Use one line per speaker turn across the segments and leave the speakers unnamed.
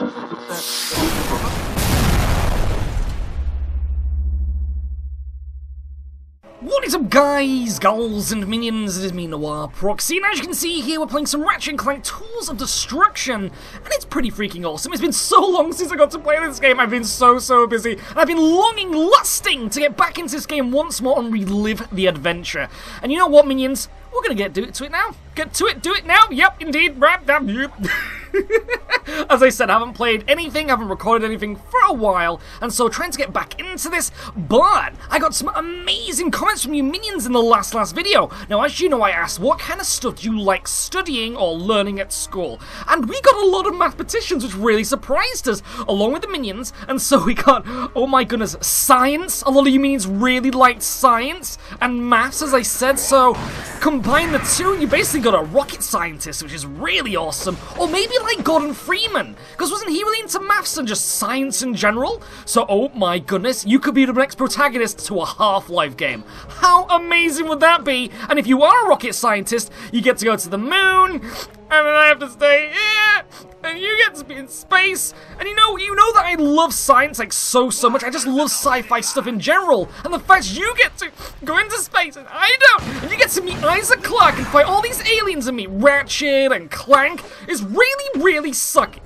What is up, guys, gals, and minions? It is me, Noir Proxy, and as you can see here, we're playing some Ratchet Clank Tools of Destruction, and it's pretty freaking awesome. It's been so long since I got to play this game. I've been so busy, and I've been lusting to get back into this game once more and relive the adventure. And you know what, minions? We're gonna do it now. Get to it, do it now. Yep, indeed. As I said, I haven't played anything, I haven't recorded anything for a while, and so trying to get back into this, but I got some amazing comments from you minions in the last video. Now, as you know, I asked, what kind of stuff do you like studying or learning at school? And we got a lot of mathematicians, which really surprised us, along with the minions, and so we got, oh my goodness, science. A lot of you minions really liked science, and maths, as I said, so combine the two, and you basically got a rocket scientist, which is really awesome, or maybe like Gordon Freeman, because wasn't he really into maths and just science in general? So, oh my goodness, you could be the next protagonist to a Half-Life game. How amazing would that be? And if you are a rocket scientist, you get to go to the moon, and then I have to stay here, and you get to be in space, and you know that I love science like so much. I just love sci-fi stuff in general, and the fact you get to go into space and I don't, and you get to meet Isaac Clarke and fight all these aliens and meet Ratchet and Clank is really sucking.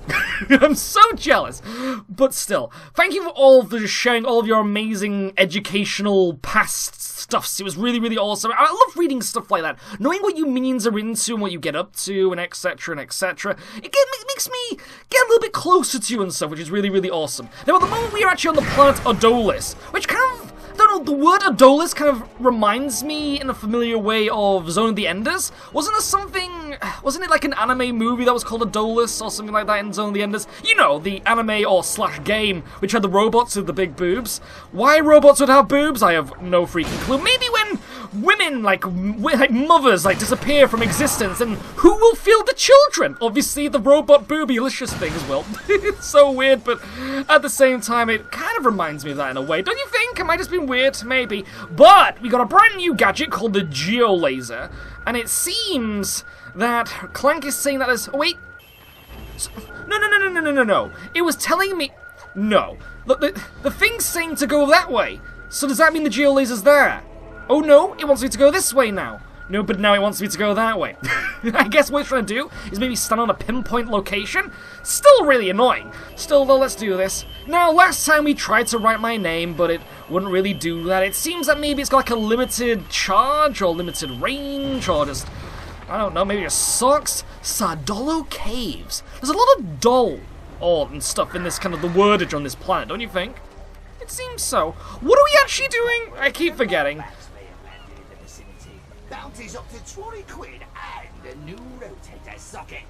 I'm so jealous, but still, thank you all for just sharing all of your amazing educational past stuffs. It was really awesome. I love reading stuff like that, knowing what you minions are into and what you get up to, and etc. It makes me get a little bit closer to you and stuff, which is really awesome. Now, at the moment, we are actually on the planet Adolis, which kind of, I don't know, the word Adolis kind of reminds me in a familiar way of Zone of the Enders. Wasn't it like an anime movie that was called Adolis or something like that in Zone of the Enders? You know, the anime or slash game, which had the robots with the big boobs. Why robots would have boobs, I have no freaking clue. Maybe when women, like mothers, disappear from existence, and who will fill the children? Obviously, the robot boobylicious things will. It's so weird, but at the same time, it kind of reminds me of that in a way. Don't you think? Am I just being weird? Maybe. But we got a brand new gadget called the Geolaser, and it seems that Clank is saying that as... Oh, wait. No. It was telling me... No. Look, the thing's saying to go that way. So does that mean the Geolaser's there? Oh no, it wants me to go this way now. No, but now it wants me to go that way. I guess what it's trying to do is maybe stand on a pinpoint location. Still really annoying. Still, though, let's do this. Now, last time we tried to write my name, but it wouldn't really do that. It seems that maybe it's got like a limited charge, or limited range, or just, I don't know, maybe it sucks. Sardolo Caves. There's a lot of doll and stuff in this kind of the wordage on this planet, don't you think? It seems so. What are we actually doing? I keep forgetting.
Bounties up to 20 quid and a new rotator socket.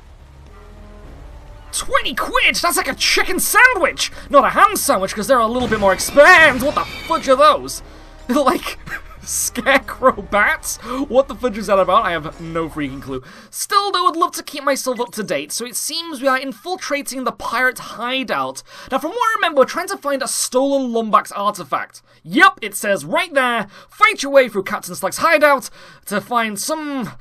20 quid? That's like a chicken sandwich! Not a ham sandwich, because they're a little bit more expensive. What the fudge are those? They're like scarecrow bats? What the fudge is that about? I have no freaking clue. Still, though, I'd love to keep myself up to date, so it seems we are infiltrating the pirate hideout. Now, from what I remember, we're trying to find a stolen Lombax artifact. Yep, it says right there, fight your way through Captain Slack's hideout to find some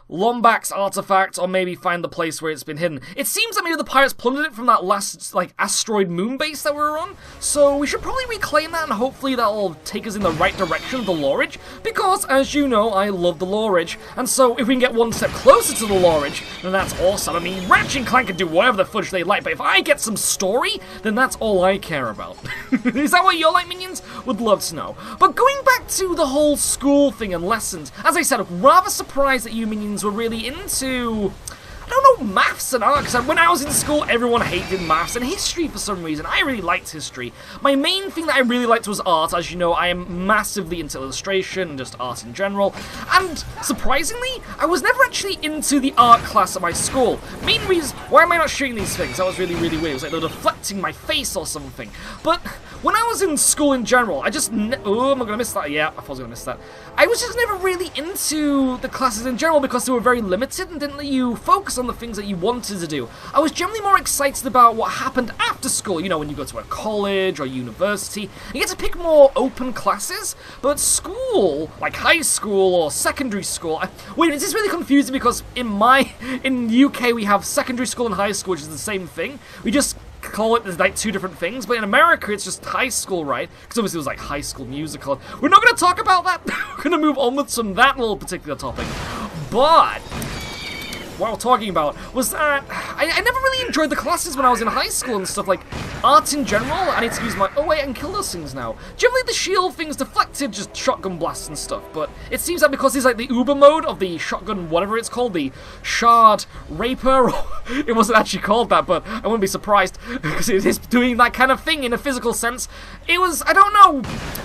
Lombax artifact, or maybe find the place where it's been hidden. It seems that maybe the pirates plundered it from that last, asteroid moon base that we were on, so we should probably reclaim that, and hopefully that'll take us in the right direction of the Lorage, because, as you know, I love the Lorage, and so if we can get one step closer to the Lorage, then that's awesome. I mean, Ratchet and Clank can do whatever the fudge they like, but if I get some story, then that's all I care about. Is that what you're like, minions? Would love to know. But going back to the whole school thing and lessons, as I said, I'm rather surprised that you minions were really into, I don't know, maths and art, because when I was in school, everyone hated maths and history for some reason. I really liked history. My main thing that I really liked was art. As you know, I am massively into illustration and just art in general, and surprisingly, I was never actually into the art class at my school. Main reason, why am I not shooting these things? That was really weird. It was like they were deflecting my face or something. But when I was in school in general, I just, oh, am I gonna miss that? Yeah, I thought I was gonna miss that. I was just never really into the classes in general because they were very limited and didn't let you focus on the things that you wanted to do. I was generally more excited about what happened after school, you know, when you go to a college or university. You get to pick more open classes, but school, like high school or secondary school, wait, it's just really confusing because in UK we have secondary school and high school, which is the same thing. We just call it like two different things, but in America it's just high school, right? Because obviously it was like High School Musical. We're not going to talk about that. We're going to move onwards from that little particular topic. But what we're talking about was that I never really enjoyed the classes when I was in high school and stuff, like art in general. I need to use my, oh wait, I can kill those things now. Generally the shield things deflected just shotgun blasts and stuff, but it seems that because there's like the uber mode of the shotgun, whatever it's called, the shard raper, it wasn't actually called that, but I wouldn't be surprised because it is doing that kind of thing in a physical sense. It was, I don't know,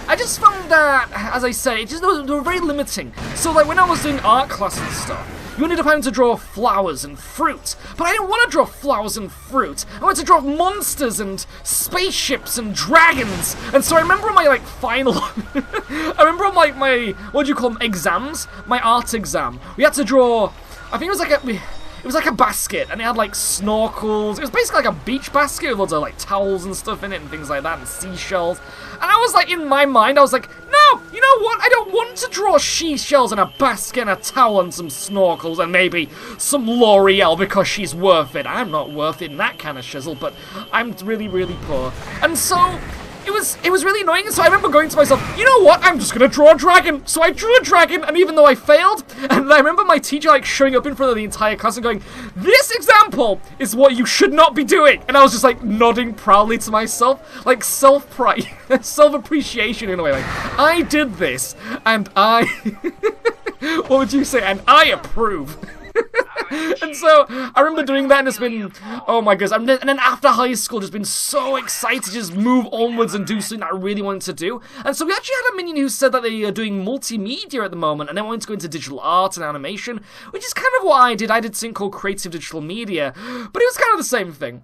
I just found that, as I said, it just, they were very limiting. So like when I was doing art classes and stuff, you ended up having to draw flowers and fruit. But I didn't want to draw flowers and fruit. I wanted to draw monsters and spaceships and dragons. And so I remember on my, like, final... I remember on, like, my... What do you call them? Exams? My art exam. We had to draw... I think it was like a... It was like a basket, and it had, like, snorkels. It was basically like a beach basket with loads of, like, towels and stuff in it and things like that, and seashells. And I was, like, in my mind, I was like, no, you know what? I don't want to draw seashells and a basket and a towel and some snorkels and maybe some L'Oreal because she's worth it. I'm not worth it in that kind of shizzle, but I'm really, really poor. And so... It was really annoying, so I remember going to myself, you know what, I'm just gonna draw a dragon. So I drew a dragon, and even though I failed, and I remember my teacher like showing up in front of the entire class and going, this example is what you should not be doing. And I was just like nodding proudly to myself, like self-pride, self-appreciation in a way, like, I did this, and I, what would you say, and I approve. And so, I remember doing that and it's been, oh my goodness, and then after high school, just been so excited to just move onwards and do something that I really wanted to do. And so we actually had a minion who said that they are doing multimedia at the moment and they wanted to go into digital art and animation, which is kind of what I did. I did something called creative digital media, but it was kind of the same thing.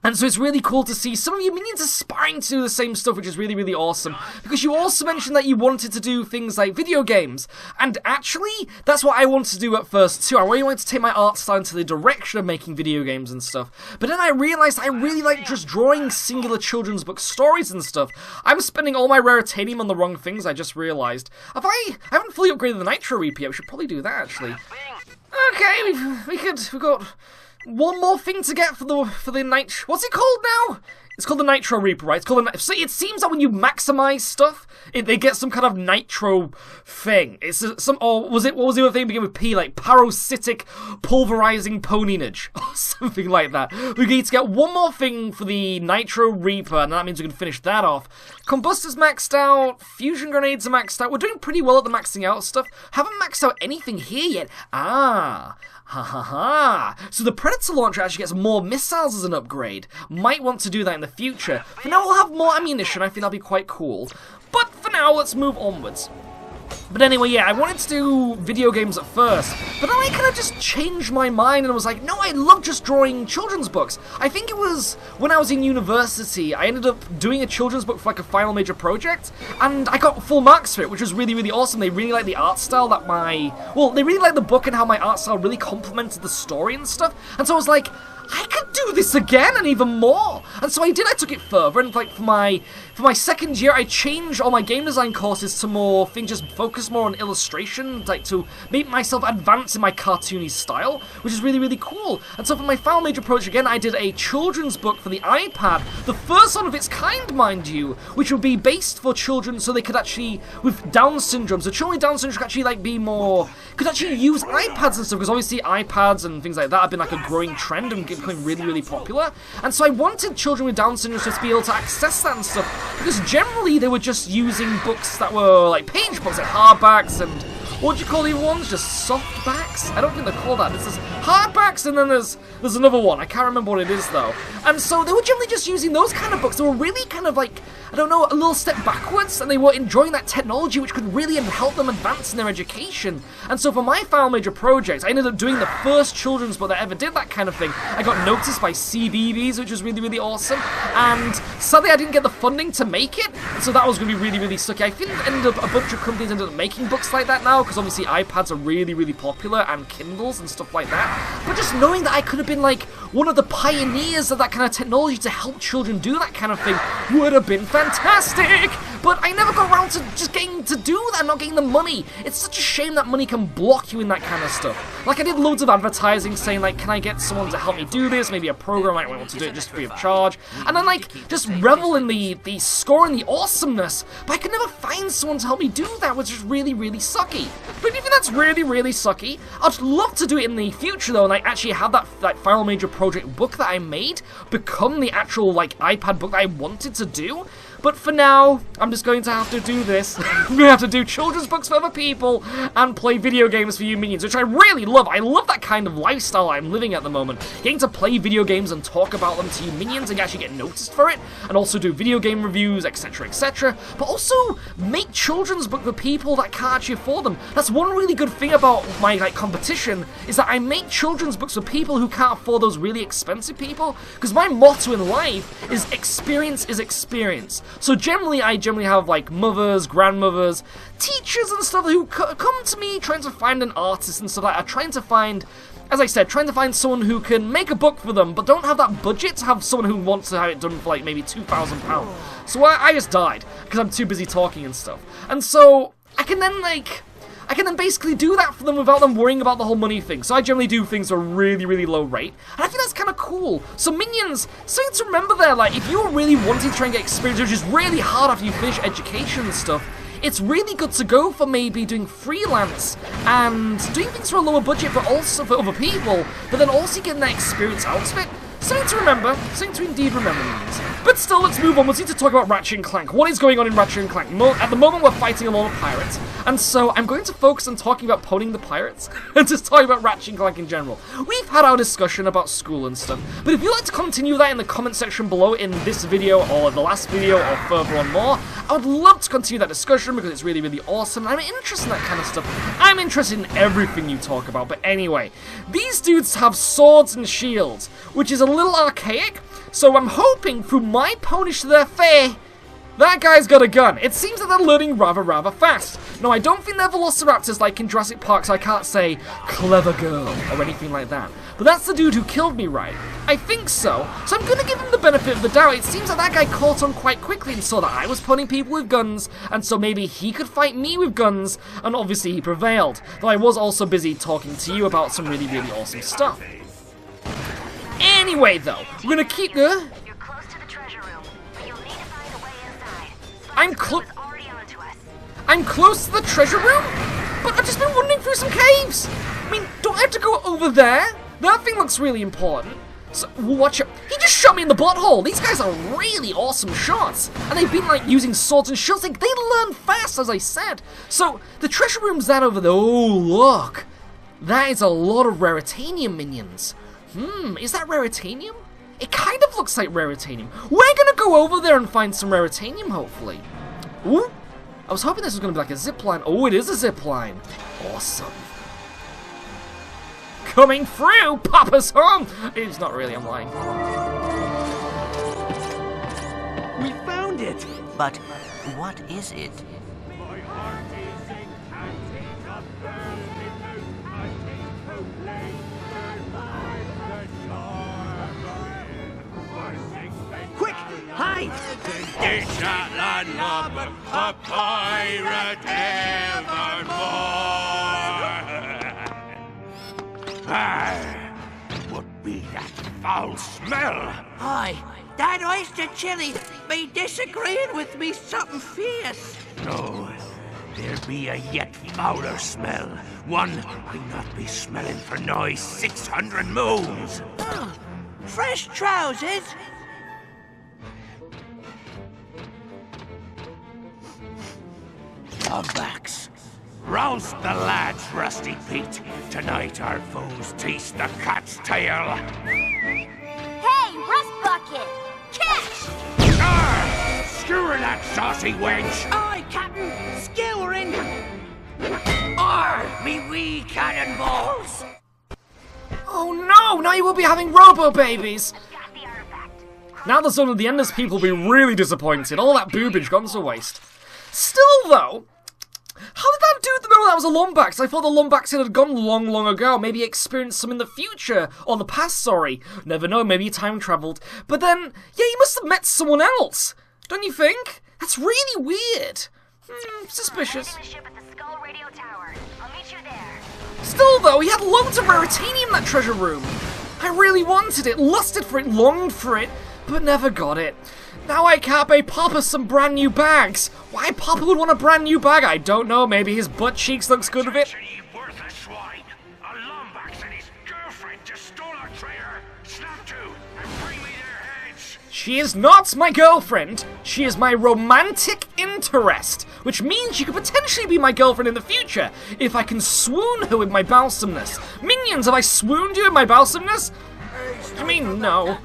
And so it's really cool to see some of your minions aspiring to do the same stuff, which is really, really awesome. Because you also mentioned that you wanted to do things like video games. And actually, that's what I wanted to do at first too. I really wanted to take my art style into the direction of making video games and stuff. But then I realized I really like just drawing singular children's book stories and stuff. I'm spending all my raritanium on the wrong things, I just realized. I haven't fully upgraded the Nitro Reaper yet. We should probably do that, actually. Okay, we've got... one more thing to get for the Nitro... What's it called now? It's called the Nitro Reaper, right? It's called the... So it seems that when you maximize stuff, they get some kind of nitro thing. It's some... Or was it... What was the other thing beginning with P? Like parasitic pulverizing poninage. Or something like that. We need to get one more thing for the Nitro Reaper, and that means we can finish that off. Combustors maxed out. Fusion grenades are maxed out. We're doing pretty well at the maxing out stuff. Haven't maxed out anything here yet. Ah... Ha ha ha! So the Predator launcher actually gets more missiles as an upgrade. Might want to do that in the future. For now, we'll have more ammunition. I think that'll be quite cool. But for now, let's move onwards. But anyway, yeah, I wanted to do video games at first, but then I kind of just changed my mind and was like, no, I love just drawing children's books. I think it was when I was in university, I ended up doing a children's book for like a final major project, and I got full marks for it, which was really, really awesome. They really liked the art style that they really liked the book and how my art style really complemented the story and stuff, and so I was like, I could do this again and even more. And so I did. I took it further, and like for my second year, I changed all my game design courses to more things, just focus more on illustration, like to make myself advance in my cartoony style, which is really, really cool. And so for my final major project again, I did a children's book for the iPad, the first one of its kind, mind you, which would be based for children, so they could actually, with Down syndrome, so children with Down syndrome could actually like be more, could actually use iPads and stuff, because obviously iPads and things like that have been like a growing trend and becoming really, really popular. And so I wanted children with Down syndrome to be able to access that and stuff, because generally they were just using books that were like page books, like hardbacks and what do you call the ones? Just softbacks? I don't think they're called that. This is hardbacks, and then there's another one. I can't remember what it is though. And so they were generally just using those kind of books. They were really kind of like, I don't know, a little step backwards, and they were enjoying that technology, which could really help them advance in their education. And so for my final major project, I ended up doing the first children's book that ever did that kind of thing. I got noticed by CBeebies, which was really, really awesome. And sadly, I didn't get the funding to make it, so that was going to be really, really sucky. I think a bunch of companies ended up making books like that now, because obviously iPads are really, really popular, and Kindles and stuff like that. But just knowing that I could have been like one of the pioneers of that kind of technology to help children do that kind of thing would have been fantastic. But I never got around to just getting to do that, not getting the money. It's such a shame that money can block you in that kind of stuff. Like, I did loads of advertising saying, like, can I get someone to help me do this? Maybe a program, I want to do it just free of charge. And then, like, just revel in the score and the awesomeness. But I could never find someone to help me do that, which is really, really sucky. But even that's really, really sucky, I'd love to do it in the future, though, and like, actually have that final major project book that I made become the actual, like, iPad book that I wanted to do. But for now, I'm just going to have to do this. I'm going to have to do children's books for other people and play video games for you minions, which I really love. I love that kind of lifestyle I'm living at the moment. Getting to play video games and talk about them to you minions and actually get noticed for it, and also do video game reviews, etc, etc. But also make children's books for people that can't actually afford them. That's one really good thing about my like competition, is that I make children's books for people who can't afford those really expensive people. Because my motto in life is experience is experience. So I generally have like mothers, grandmothers, teachers and stuff who come to me trying to find an artist and stuff like that, trying to find, as I said, trying to find someone who can make a book for them, but don't have that budget to have someone who wants to have it done for like maybe £2,000. So I just died because I'm too busy talking and stuff. And so I can then basically do that for them without them worrying about the whole money thing. So I generally do things at a really, really low rate. And I think that's kind of cool. So minions, something to remember there, like, if you're really wanting to try and get experience, which is really hard after you finish education and stuff, it's really good to go for maybe doing freelance and doing things for a lower budget, but also for other people, but then also getting that experience out of it. Something to remember, something to indeed remember, minions. But still, let's move on. We need to talk about Ratchet and Clank. What is going on in Ratchet and Clank? At the moment, we're fighting a lot of pirates, and so I'm going to focus on talking about pwning the pirates, and just talking about Ratchet and Clank in general. We've had our discussion about school and stuff, but if you'd like to continue that in the comment section below in this video, or the last video, or further on more, I would love to continue that discussion because it's really, really awesome, and I'm interested in that kind of stuff. I'm interested in everything you talk about, but anyway, these dudes have swords and shields, which is a little archaic, so I'm hoping through my punish to their fate, that guy's got a gun. It seems that they're learning rather fast. Now, I don't think they're velociraptors like in Jurassic Park, so I can't say clever girl or anything like that. But that's the dude who killed me, right? I think so. So I'm gonna give him the benefit of the doubt. It seems that guy caught on quite quickly and saw that I was punning people with guns, and so maybe he could fight me with guns, and obviously he prevailed. Though I was also busy talking to you about some really, really awesome stuff. Anyway, though, we're gonna keep the...
You're close to the treasure room, but you'll need to find a way inside.
I'm close to the treasure room? But I've just been wandering through some caves! I mean, don't I have to go over there? That thing looks really important. So, watch it. He just shot me in the butthole! These guys are really awesome shots! And they've been, like, using swords and shields. Like, they learn fast, as I said. So, the treasure room's that over there. Oh, look! That is a lot of Raritanium minions. Is that Raritanium? It kind of looks like Raritanium. We're gonna go over there and find some Raritanium, hopefully. Ooh, I was hoping this was gonna be like a zipline. Oh, it is a zipline. Awesome. Coming through, Papa's home! It's not really, I'm lying.
We found it!
But what is it?
Quick, hide!
It's not land of a pirate evermore. Would be that foul smell.
Aye, that oyster chili be disagreeing with me something fierce.
No, there be a yet fouler smell. One I not be smelling for nigh 600 moons.
Oh, fresh trousers?
Lombax, roust the lads, Rusty Pete. Tonight our foes taste the cat's tail.
Hey, Rust Bucket! Catch!
Skewer that saucy wench!
Aye, Captain, skewering.
Me wee cannonballs!
Oh no! Now you will be having robo babies! Now the Son of the Enders people will be really disappointed. All that boobage gone to waste. Still though, how did that didn't know that was a Lombax. I thought the Lombax had gone long, long ago. Maybe experienced some in the future. Or the past, sorry. Never know, maybe he time traveled. But then, yeah, he must have met someone else. Don't you think? That's really weird. Suspicious.
Head to the ship at the Skull Radio Tower. I'll meet you there.
Still, though, he had loads of raritanium in that treasure room. I really wanted it, lusted for it, longed for it, but never got it. Now I can't pay Papa some brand new bags. Why Papa would want a brand new bag, I don't know. Maybe his butt cheeks looks good with it.
Attention, ye worthless swine! A Lombax and his girlfriend just stole our treasure! Snap to, and bring me their heads!
She is not my girlfriend. She is my romantic interest, which means she could potentially be my girlfriend in the future if I can swoon her with my balsamness. Minions, have I swooned you with my balsamness? I mean, no.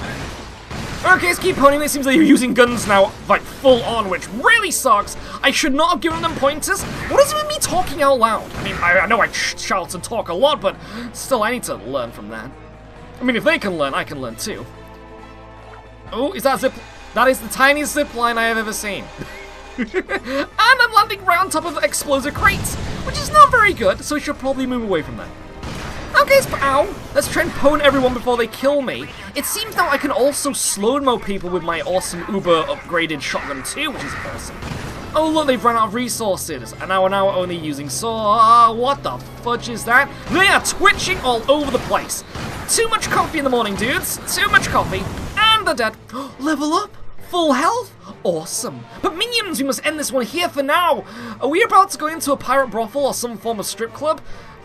Okay, let's keep honing. It seems like you're using guns now, like, full on, which really sucks. I should not have given them pointers. What is it with me talking out loud? I mean, I know I shout and talk a lot, but still, I need to learn from that. I mean, if they can learn, I can learn too. Oh, is that zip? That is the tiniest zip line I have ever seen. And I'm landing right on top of explosive crates, which is not very good, so we should probably move away from that. Okay, ow! Let's try and pwn everyone before they kill me. It seems now I can also slow-mo people with my awesome uber upgraded shotgun too, which is awesome. Oh look, they've run out of resources, and now we're only using what the fudge is that? They are twitching all over the place. Too much coffee in the morning, dudes. Too much coffee. And they're dead. Level up. Full health? Awesome. But minions, we must end this one here for now. Are we about to go into a pirate brothel or some form of strip club?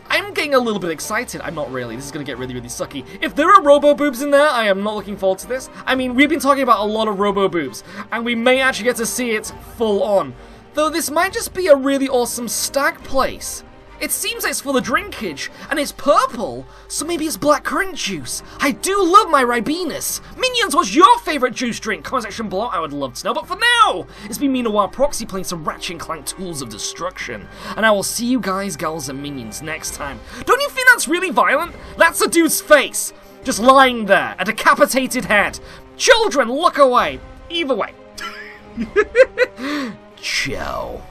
I'm getting a little bit excited. I'm not really. This is going to get really, really sucky. If there are robo-boobs in there, I am not looking forward to this. I mean, we've been talking about a lot of robo-boobs, and we may actually get to see it full on. Though this might just be a really awesome stag place. It seems like it's full of drinkage, and it's purple, so maybe it's blackcurrant juice. I do love my Ribinus. Minions, what's your favourite juice drink? Comment section below, I would love to know. But for now, it's been me, Noir Proxy, playing some Ratchet Clank Tools of Destruction. And I will see you guys, gals, and minions next time. Don't you think that's really violent? That's a dude's face, just lying there, a decapitated head. Children, look away. Either way. Ciao.